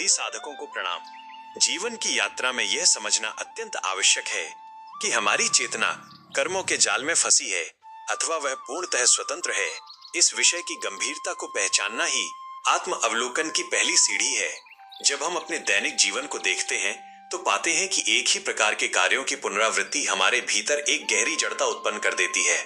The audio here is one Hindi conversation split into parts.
सभी साधकों को प्रणाम। जीवन की यात्रा में यह समझना अत्यंत आवश्यक है कि हमारी चेतना कर्मों के जाल में फंसी है अथवा वह पूर्णतः स्वतंत्र है। इस विषय की गंभीरता को पहचानना ही आत्म अवलोकन की पहली सीढ़ी है। जब हम अपने दैनिक जीवन को देखते हैं तो पाते हैं कि एक ही प्रकार के कार्यों की पुनरावृत्ति हमारे भीतर एक गहरी जड़ता उत्पन्न कर देती है।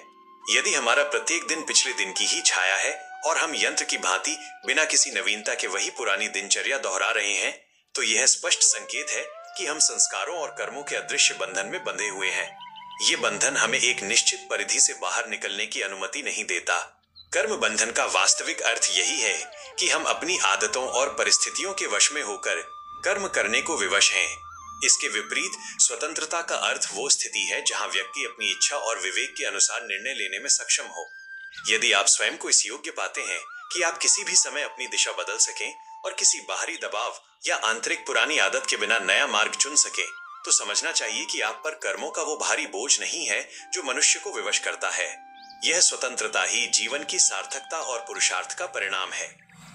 यदि हमारा प्रत्येक दिन पिछले दिन की ही छाया है और हम यंत्र की भांति बिना किसी नवीनता के वही पुरानी दिनचर्या दोहरा रहे हैं, तो यह स्पष्ट संकेत है कि हम संस्कारों और कर्मों के अदृश्य बंधन में बंधे हुए हैं। ये बंधन हमें एक निश्चित परिधि से बाहर निकलने की अनुमति नहीं देता। कर्म बंधन का वास्तविक अर्थ यही है कि हम अपनी आदतों और परिस्थितियों के वश में होकर कर्म करने को विवश हैं। इसके विपरीत स्वतंत्रता का अर्थ वो स्थिति है जहां व्यक्ति अपनी इच्छा और विवेक के अनुसार निर्णय लेने में सक्षम हो। यदि आप स्वयं को इस योग्य पाते हैं कि आप किसी भी समय अपनी दिशा बदल सकें और किसी बाहरी दबाव या आंतरिक पुरानी आदत के बिना नया मार्ग चुन सकें, तो समझना चाहिए कि आप पर कर्मों का वो भारी बोझ नहीं है जो मनुष्य को विवश करता है। यह स्वतंत्रता ही जीवन की सार्थकता और पुरुषार्थ का परिणाम है।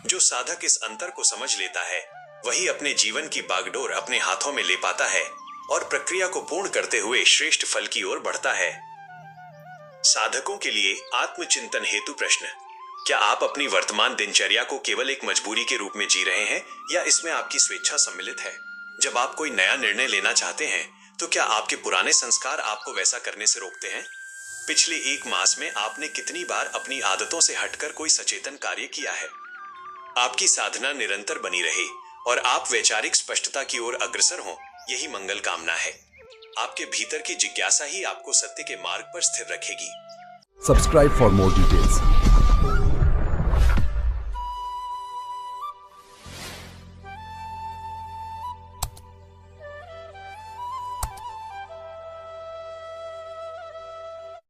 जो साधक इस अंतर को समझ लेता है वही अपने जीवन की बागडोर अपने हाथों में ले पाता है और प्रक्रिया को पूर्ण करते हुए श्रेष्ठ फल की ओर बढ़ता है। साधकों के लिए आत्मचिंतन हेतु प्रश्न। क्या आप अपनी वर्तमान दिनचर्या को केवल एक मजबूरी के रूप में जी रहे हैं या इसमें आपकी स्वेच्छा सम्मिलित है? जब आप कोई नया निर्णय लेना चाहते हैं तो क्या आपके पुराने संस्कार आपको वैसा करने से रोकते हैं? पिछले एक मास में आपने कितनी बार अपनी आदतों से हटकर कोई सचेतन कार्य किया है? आपकी साधना निरंतर बनी रहे और आप वैचारिक स्पष्टता की ओर अग्रसर हों, यही मंगल कामना है। आपके भीतर की जिज्ञासा ही आपको सत्य के मार्ग पर स्थिर रखेगी। Subscribe for more details.